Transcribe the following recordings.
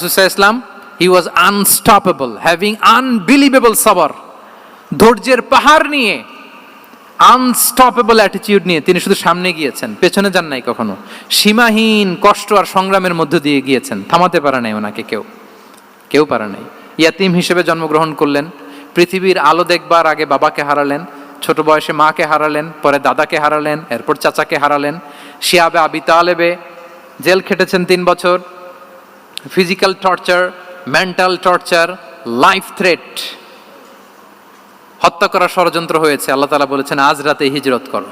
রাসূল ইসলাম, হি ওয়াজ unstoppable, having unbelievable সাবর, ধৈর্যের পাহাড় নিয়ে, আনস্টপেবল অ্যাটিটিউড নিয়ে তিনি শুধু সামনে গিয়েছেন, পেছনে যান নাই কখনো। সীমাহীন কষ্ট আর সংগ্রামের মধ্য দিয়ে গিয়েছেন, থামাতে পারে নাই ওনাকে কেউ পারে নাই। ইয়াতিম হিসেবে জন্মগ্রহণ করলেন, পৃথিবীর আলো দেখবার আগে বাবাকে হারালেন, ছোট বয়সে মাকে হারালেন, পরে দাদাকে হারালেন, এরপর চাচাকে হারালেন। শিয়াবে আবি তালেবে জেল খেটেছেন 3 বছর, physical torture, mental torture, life threat, হত্যা করার ষড়যন্ত্র হয়েছে। আল্লাহ তাআলা বলেছেন আজ রাতে হিজরত করো।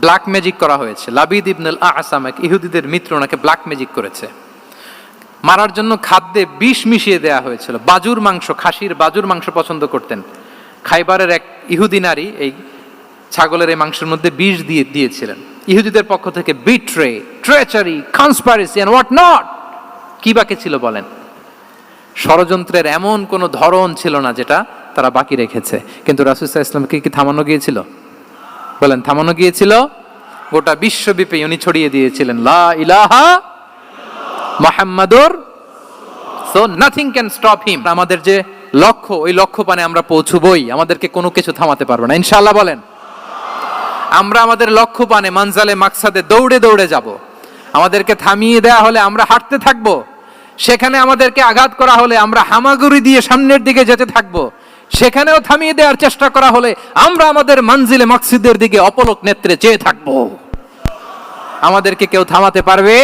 ব্ল্যাক ম্যাজিক করা হয়েছে। লাবিদ ইবনুল আসাম, এক ইহুদিদের মিত্র, ওনাকে ব্ল্যাক ম্যাজিক করেছে। মারার জন্য খাদ্যে বিষ মিশিয়ে দেওয়া হয়েছিল। বাজুর মাংস, খাসির বাজুর মাংস পছন্দ করতেন। খাইবারের এক ইহুদি নারী এই ছাগলের এই মাংসের মধ্যে বিষ দিয়েছিলেন। ইহুদিদের পক্ষ থেকে betray, treachery, conspiracy and what not, কি বাকি ছিল বলেন? ষড়যন্ত্রের এমন কোনো ধরন ছিল না যেটা তারা বাকি রেখেছে। কিন্তু রাসূল সাল্লাল্লাহু আলাইহি ওয়াসাল্লামকে কি থামানো গিয়েছিল? বলেন, থামানো গিয়েছিল? গোটা বিশ্বব্যাপী উনি ছড়িয়ে দিয়েছিলেন লা ইলাহা মুহাম্মাদুর, so nothing can stop him. আমাদের যে লক্ষ্য, ওই লক্ষ্য পানে আমরা পৌঁছবই, আমাদেরকে কোনো কিছু থামাতে পারবে না ইনশাআল্লাহ। বলেন, আমরা আমাদের লক্ষ্য পানে, মানজালে মাকসাদে দৌড়ে দৌড়ে যাব। আমাদেরকে থামিয়ে দেয়া হলে আমরা হাঁটতে থাকব, সেখানে আমাদেরকে আঘাত করা হলে আমরা হামাগুড়ি দিয়ে সামনের দিকে যেতে থাকব, সেখানেও থামিয়ে দেওয়ার চেষ্টা করা হলে আমরা আমাদের মঞ্জিলে মাকসুদের দিকে অপলক নেত্রে চেয়ে থাকব। আমাদেরকে কেউ থামাতে পারবে